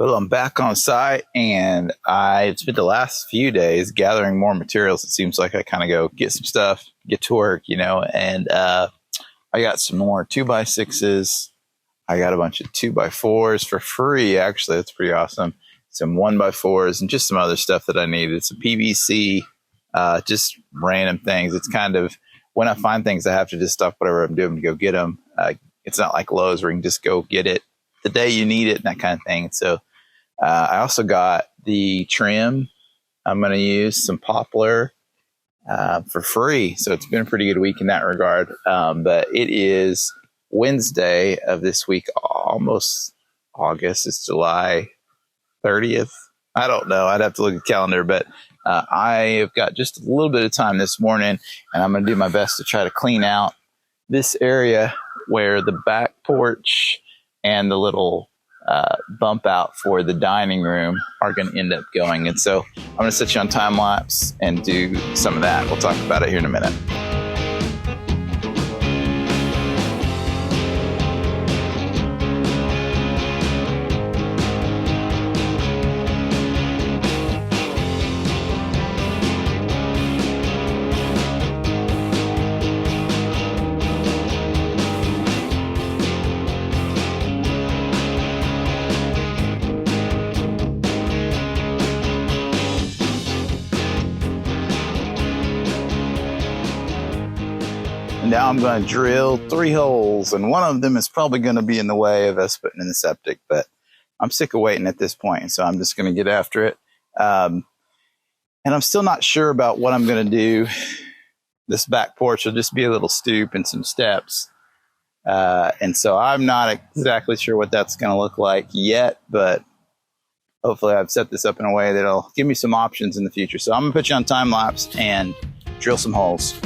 Well, I'm back on site, and I spent the last few days gathering more materials. It seems like I kind of go get some stuff, get to work, and I got some more 2x6s. I got a bunch of 2x4s for free, actually. That's pretty awesome. Some 1x4s and just some other stuff that I needed. Some PVC, just random things. It's kind of, when I find things, I have to just stop whatever I'm doing to go get them. It's not like Lowe's where you can just go get it the day you need it and that kind of thing. So I also got the trim I'm going to use, some poplar for free. So it's been a pretty good week in that regard. But it is Wednesday of this week, almost August. It's July 30th. I don't know. I'd have to look at the calendar, but I have got just a little bit of time this morning, and I'm going to do my best to try to clean out this area where the back porch and the little bump out for the dining room are going to end up going. And so I'm going to set you on time lapse and do some of that. We'll talk about it here in a minute. Now I'm going to drill 3 holes, and one of them is probably going to be in the way of us putting in the septic, but I'm sick of waiting at this point, so I'm just going to get after it. And I'm still not sure about what I'm going to do. This back porch will just be a little stoop and some steps. And so I'm not exactly sure what that's going to look like yet, but hopefully I've set this up in a way that'll give me some options in the future. So I'm going to put you on time lapse and drill some holes.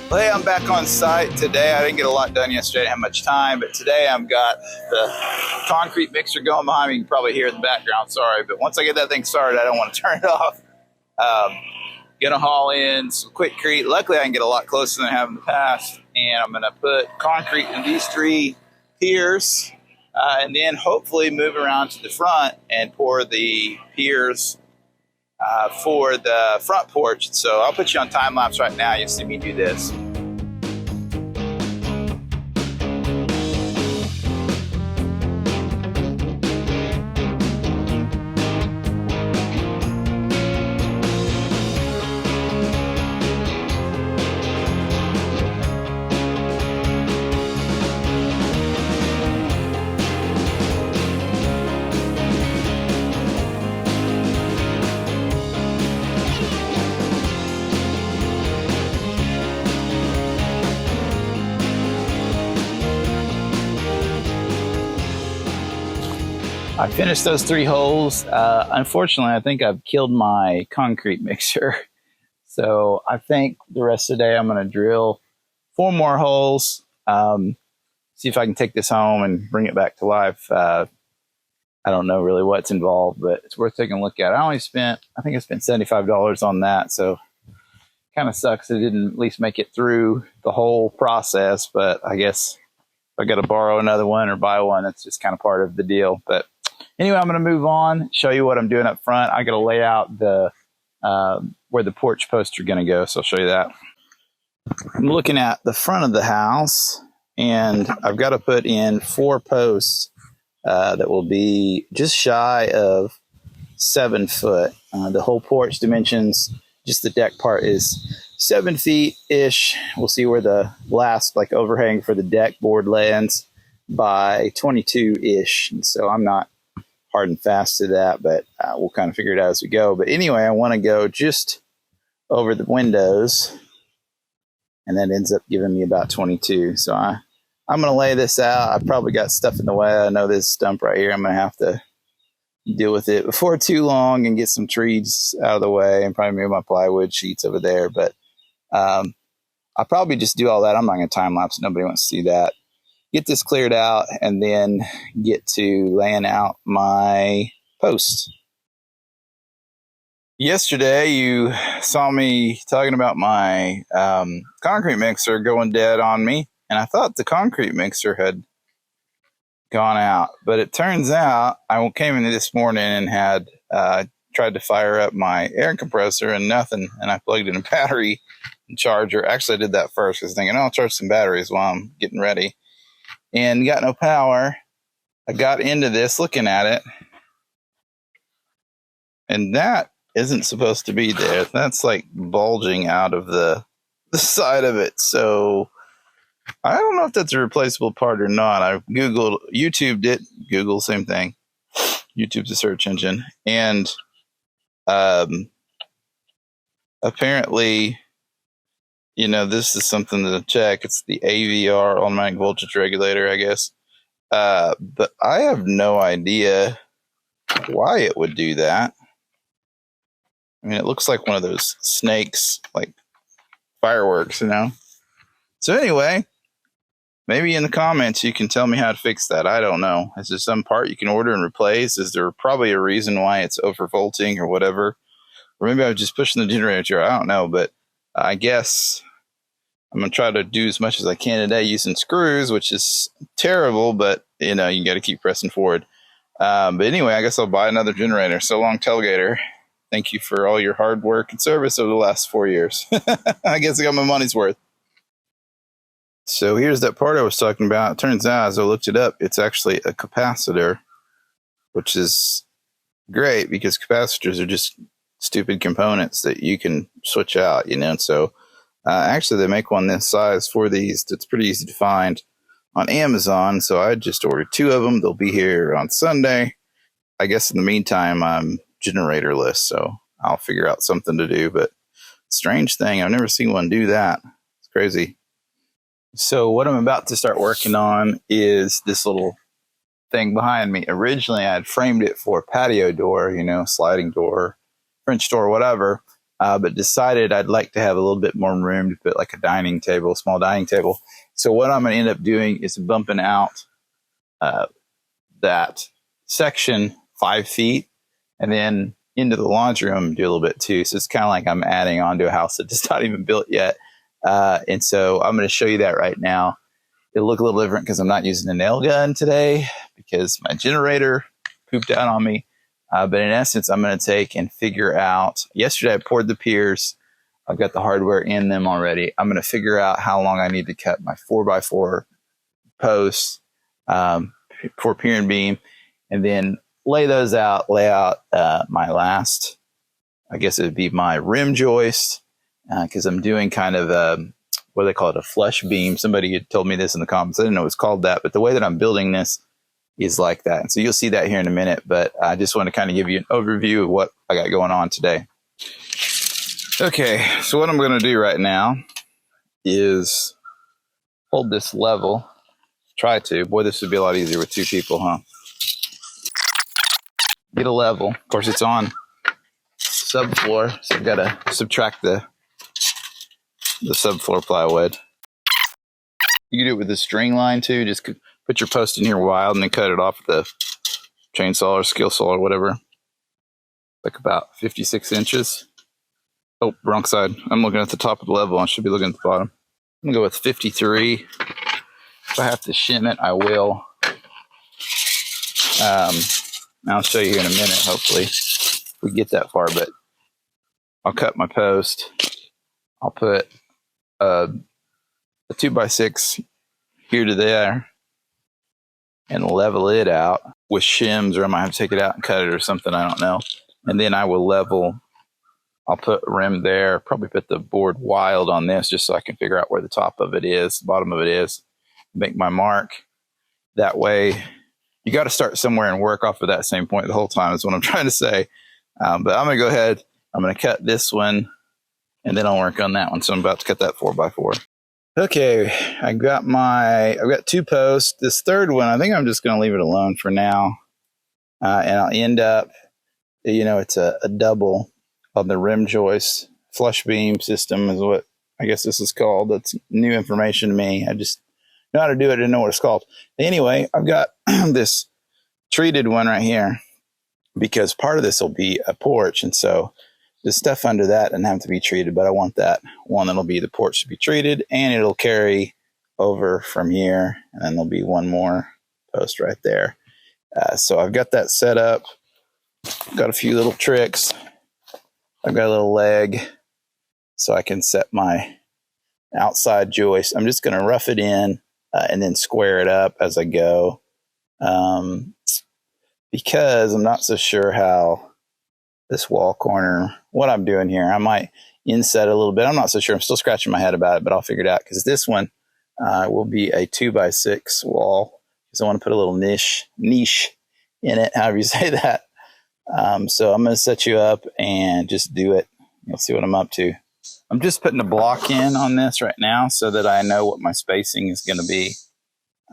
Hey, I'm back on site today. I didn't get a lot done yesterday. I didn't have much time, but today I've got the concrete mixer going behind me. You can probably hear it in the background, sorry. But once I get that thing started, I don't want to turn it off. Gonna haul in some Quickcrete. Luckily, I can get a lot closer than I have in the past. And I'm gonna put concrete in these 3 piers, and then hopefully move around to the front and pour the piers for the front porch. So I'll put you on time lapse right now. You'll see me do this. I finished those 3 holes. Unfortunately, I think I've killed my concrete mixer. So I think the rest of the day I'm going to drill 4 more holes, see if I can take this home and bring it back to life. I don't know really what's involved, but it's worth taking a look at. I think I spent $75 on that. So kind of sucks it didn't at least make it through the whole process. But I guess if I got to borrow another one or buy one, that's just kind of part of the deal. But anyway, I'm going to move on, show you what I'm doing up front. I got to lay out the where the porch posts are going to go, so I'll show you that. I'm looking at the front of the house, and I've got to put in 4 posts that will be just shy of 7 foot. The whole porch dimensions, just the deck part, is 7 feet-ish. We'll see where the last overhang for the deck board lands by 22-ish. And so I'm not hard and fast to that, but we'll kind of figure it out as we go. But anyway, I want to go just over the windows, and that ends up giving me about 22. So I'm going to lay this out. I've probably got stuff in the way. I know this stump right here I'm going to have to deal with it before too long and get some trees out of the way and probably move my plywood sheets over there. But I'll probably just do all that. I'm not going to time lapse. Nobody wants to see that. Get this cleared out and then get to laying out my posts. Yesterday, you saw me talking about my concrete mixer going dead on me, and I thought the concrete mixer had gone out, but it turns out I came in this morning and had tried to fire up my air compressor and nothing, and I plugged in a battery and charger. Actually, I did that first because thinking, I'll charge some batteries while I'm getting ready, and got no power. I got into this looking at it, and that isn't supposed to be there. That's like bulging out of the side of it. So I don't know if that's a replaceable part or not. I Googled, YouTubed it. Google, same thing. YouTube's a search engine. And apparently, this is something to check. It's the AVR, automatic voltage regulator, I guess. But I have no idea why it would do that. I mean, it looks like one of those snakes, like fireworks, So anyway, maybe in the comments you can tell me how to fix that. I don't know. Is there some part you can order and replace? Is there probably a reason why it's overvolting or whatever? Or maybe I was just pushing the generator. I don't know, but I guess I'm going to try to do as much as I can today using screws, which is terrible, but you got to keep pressing forward. But anyway, I guess I'll buy another generator. So long, Tailgater. Thank you for all your hard work and service over the last 4 years. I guess I got my money's worth. So here's that part I was talking about. It turns out, as I looked it up, it's actually a capacitor, which is great because capacitors are just stupid components that you can switch out, So actually, they make one this size for these. It's pretty easy to find on Amazon. So I just ordered 2 of them. They'll be here on Sunday. I guess in the meantime, I'm generatorless, so I'll figure out something to do. But strange thing, I've never seen one do that. It's crazy. So what I'm about to start working on is this little thing behind me. Originally, I had framed it for a patio door, sliding door, French door, whatever. But decided I'd like to have a little bit more room to put like a dining table, small dining table. So what I'm going to end up doing is bumping out that section 5 feet and then into the laundry room do a little bit too. So it's kind of like I'm adding on to a house that is not even built yet. And so I'm going to show you that right now. It'll look a little different because I'm not using a nail gun today because my generator pooped out on me. But in essence, I'm going to take and figure out, yesterday I poured the piers. I've got the hardware in them already. I'm going to figure out how long I need to cut my 4x4 posts for pier and beam, and then lay those out, lay out my last, I guess it would be my rim joist, because I'm doing kind of what do they call it, a flush beam. Somebody had told me this in the comments. I didn't know it was called that, but the way that I'm building this is like that. And so you'll see that here in a minute, but I just want to kind of give you an overview of what I got going on today. Okay, so what I'm going to do right now is hold this level. Try to. Boy, this would be a lot easier with 2 people, huh? Get a level. Of course, it's on subfloor, so I've got to subtract the subfloor plywood. You can do it with a string line too. Just put your post in here wild and then cut it off with a chainsaw or skill saw or whatever. Like about 56 inches. Oh, wrong side. I'm looking at the top of the level. I should be looking at the bottom. I'm going to go with 53. If I have to shim it, I will. I'll show you here in a minute, hopefully, if we get that far. But I'll cut my post. I'll put a 2x6 here to there and level it out with shims, or I might have to take it out and cut it or something. I don't know. And then I will level. I'll put a rim there, probably put the board wild on this just so I can figure out where the top of it is, the bottom of it is, make my mark. That way, you got to start somewhere and work off of that same point the whole time is what I'm trying to say. But I'm going to go ahead. I'm going to cut this one, and then I'll work on that one. So I'm about to cut that 4x4. Okay, I've got 2 posts. This third one, I think I'm just going to leave it alone for now. and I'll end up, it's a double on the rim joist. Flush beam system is what I guess this is called. That's new information to me. I just know how to do it. I didn't know what it's called. Anyway, I've got this treated one right here because part of this will be a porch. And so the stuff under that doesn't have to be treated, but I want that one that'll be the porch to be treated, and it'll carry over from here. And then there'll be one more post right there. So I've got that set up. Got a few little tricks. I've got a little leg so I can set my outside joist. I'm just going to rough it in and then square it up as I go, because I'm not so sure how this wall corner, what I'm doing here. I might inset a little bit. I'm not so sure. I'm still scratching my head about it, but I'll figure it out, because this one will be a 2x6 wall, because I want to put a little niche in it, however you say that. So I'm going to set you up and just do it. You'll see what I'm up to. I'm just putting a block in on this right now so that I know what my spacing is going to be.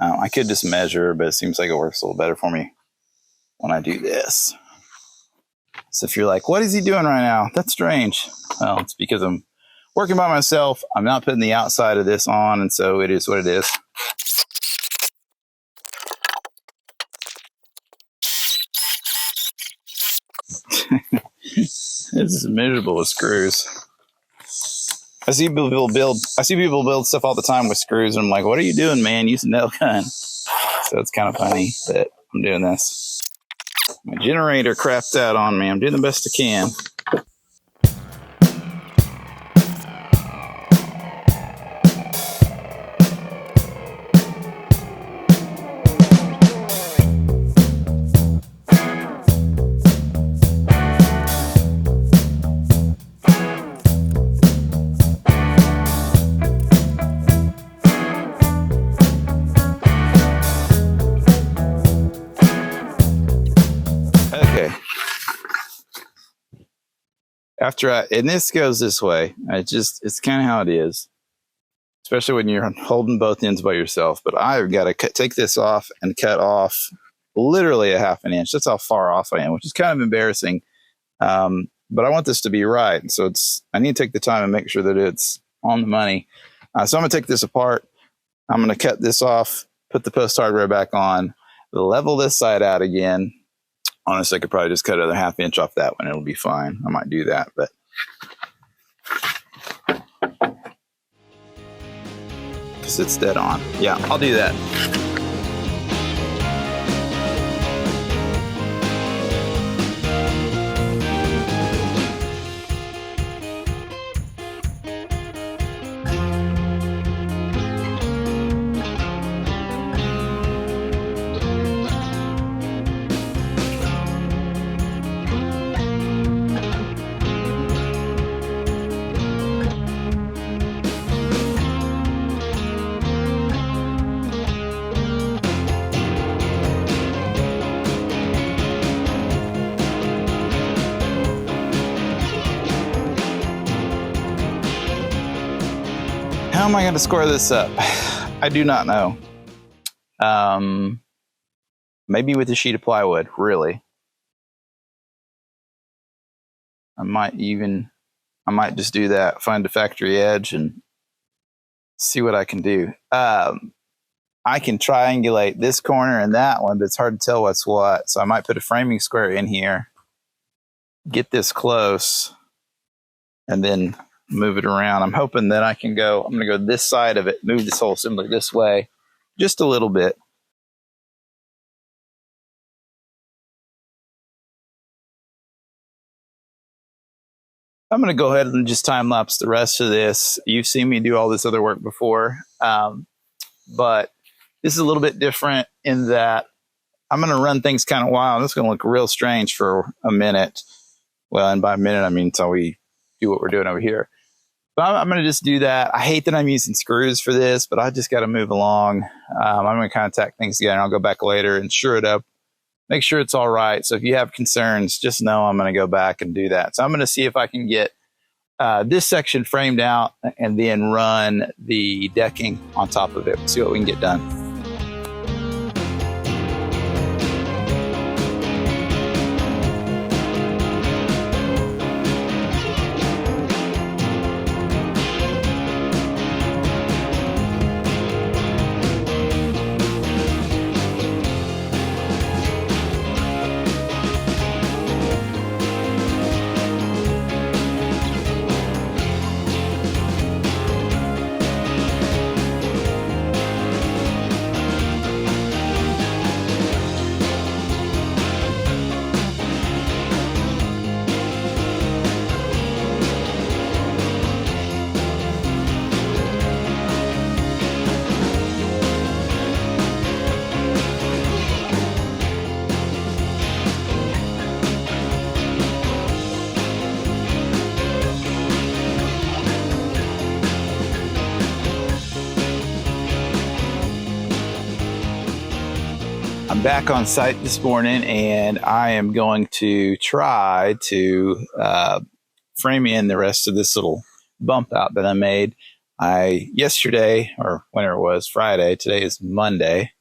I could just measure, but it seems like it works a little better for me when I do this. So if you're like, what is he doing right now? That's strange. Well, it's because I'm working by myself. I'm not putting the outside of this on, and so it is what it is. This is miserable with screws. I see people build stuff all the time with screws, and I'm like, what are you doing, man? Use a nail gun. So it's kind of funny that I'm doing this. My generator crapped out on me. I'm doing the best I can. And this goes this way. It's kind of how it is, especially when you're holding both ends by yourself. But I've got to take this off and cut off literally a half an inch. That's how far off I am, which is kind of embarrassing. But I want this to be right. So I need to take the time and make sure that it's on the money. So I'm going to take this apart. I'm going to cut this off, put the post hardware back on, level this side out again. Honestly, I could probably just cut another half inch off that one. It'll be fine. I might do that, but because it's dead on. Yeah, I'll do that. How am I going to square this up? I do not know. Maybe with a sheet of plywood, really. I might just do that, find a factory edge and see what I can do. I can triangulate this corner and that one, but it's hard to tell what's what. So I might put a framing square in here, get this close, and then move it around. I'm hoping that I'm going to go this side of it, move this whole assembly this way just a little bit. I'm going to go ahead and just time lapse the rest of this. You've seen me do all this other work before, but this is a little bit different in that I'm going to run things kind of wild. It's going to look real strange for a minute. Well, and by a minute, I mean until we do what we're doing over here. But I'm going to just do that. I hate that I'm using screws for this, but I just got to move along. I'm going to kind of tack things together, and I'll go back later and sure it up, make sure it's all right. So if you have concerns, just know I'm going to go back and do that. So I'm going to see if I can get this section framed out and then run the decking on top of it. We'll see what we can get done. I'm back on site this morning, and I am going to try to frame in the rest of this little bump out that I made. Yesterday, or whenever it was, Friday, today is Monday,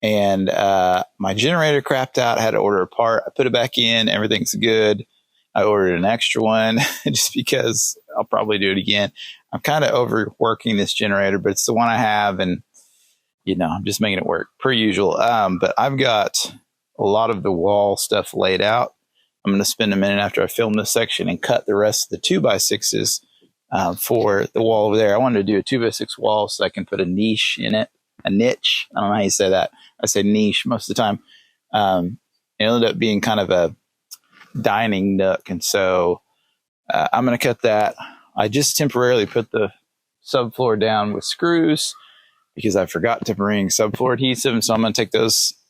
and my generator crapped out. I had to order a part. I put it back in. Everything's good. I ordered an extra one just because I'll probably do it again. I'm kind of overworking this generator, but it's the one I have, and I'm just making it work per usual. But I've got a lot of the wall stuff laid out. I'm going to spend a minute after I film this section and cut the rest of the 2x6s for the wall over there. I wanted to do a 2x6 wall so I can put a niche in it, a niche. I don't know how you say that. I say niche most of the time. It ended up being kind of a dining nook. And so I'm going to cut that. I just temporarily put the subfloor down with screws because I forgot to bring subfloor adhesive. And so I'm going to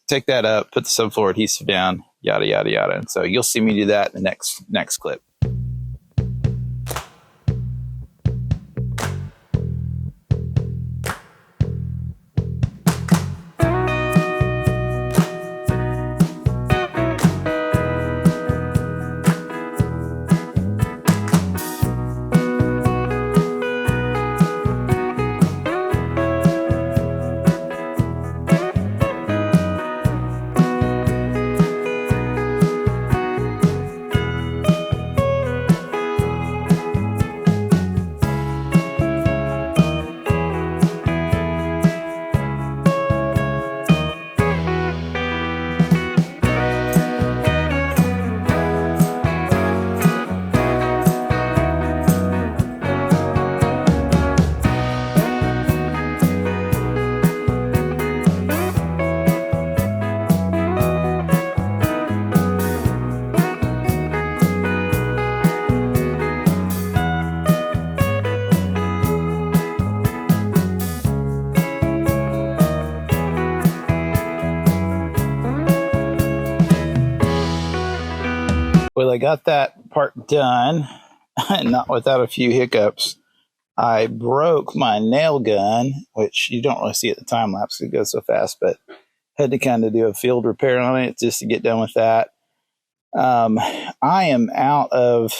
take that up, put the subfloor adhesive down, yada, yada, yada. And so you'll see me do that in the next clip. Well, I got that part done, not without a few hiccups. I broke my nail gun, which you don't really see at the time lapse because it goes so fast, but had to kind of do a field repair on it just to get done with that. I am out of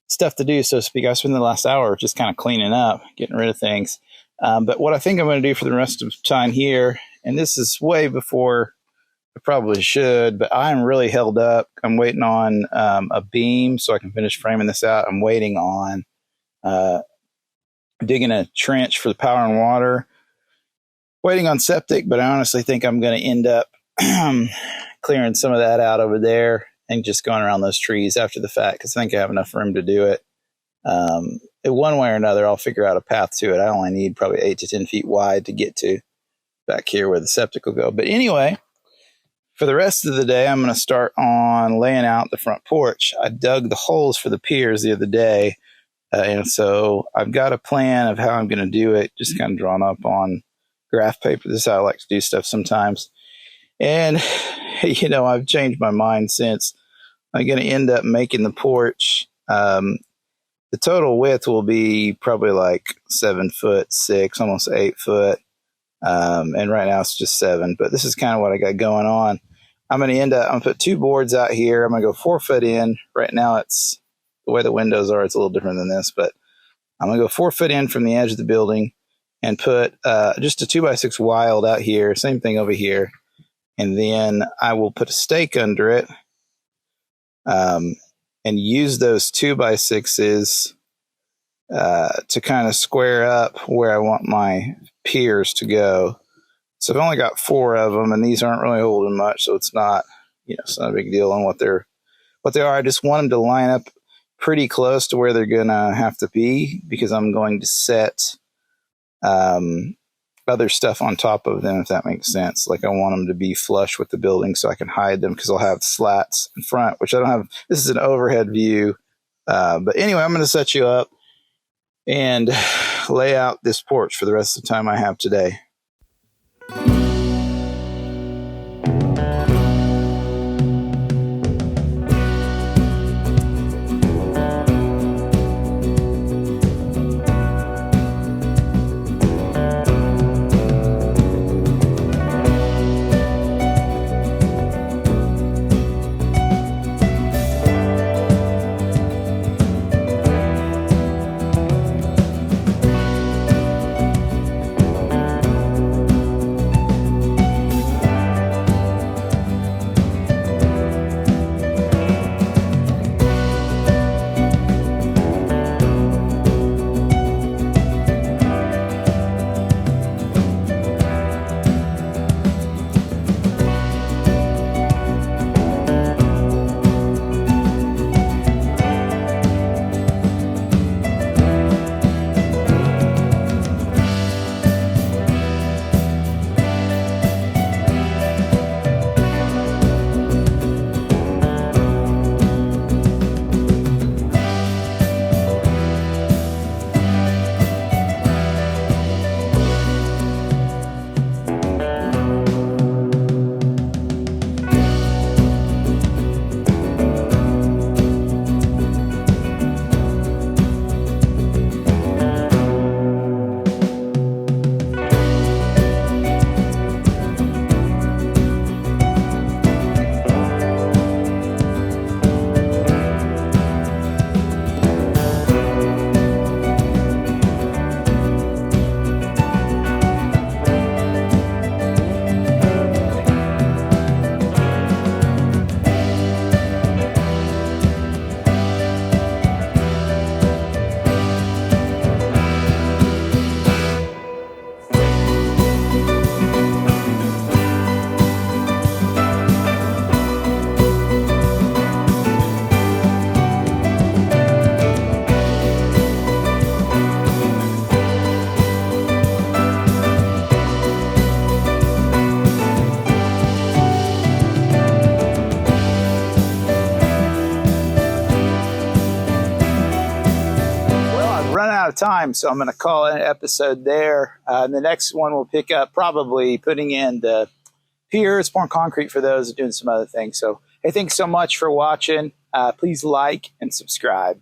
stuff to do, so to speak. I spent the last hour just kind of cleaning up, getting rid of things. But what I think I'm going to do for the rest of the time here, and this is way before I probably should, but I'm really held up. I'm waiting on a beam so I can finish framing this out. I'm waiting on digging a trench for the power and water. Waiting on septic, but I honestly think I'm going to end up clearing some of that out over there and just going around those trees after the fact because I think I have enough room to do it. One way or another, I'll figure out a path to it. I only need probably 8 to 10 feet wide to get to back here where the septic will go. But anyway, for the rest of the day, I'm going to start on laying out the front porch. I dug the holes for the piers the other day, and so I've got a plan of how I'm going to do it, just kind of drawn up on graph paper. This is how I like to do stuff sometimes. And, I've changed my mind since. I'm going to end up making the porch. The total width will be probably like 7'6", almost 8 foot. And right now it's just 7, but this is kind of what I got going on. I'm going to put 2 boards out here. I'm going to go 4 foot in. Right now it's the way the windows are. It's a little different than this, but I'm going to go 4 foot in from the edge of the building and put, just a 2x6 wild out here. Same thing over here. And then I will put a stake under it, and use those 2x6s, to kind of square up where I want my piers to go. So I've only got 4 of them, and these aren't really holding much, so it's not, it's not a big deal on what they are. I just want them to line up pretty close to where they're gonna have to be because I'm going to set other stuff on top of them, if that makes sense. Like I want them to be flush with the building so I can hide them because I'll have slats in front, which I don't have. This is an overhead view. But anyway, I'm going to set you up and lay out this porch for the rest of the time I have today. out of time, so I'm going to call it an episode there. The next one we'll pick up probably putting in the piers, pouring concrete for those, and doing some other things. So, hey, thanks so much for watching. Please like and subscribe.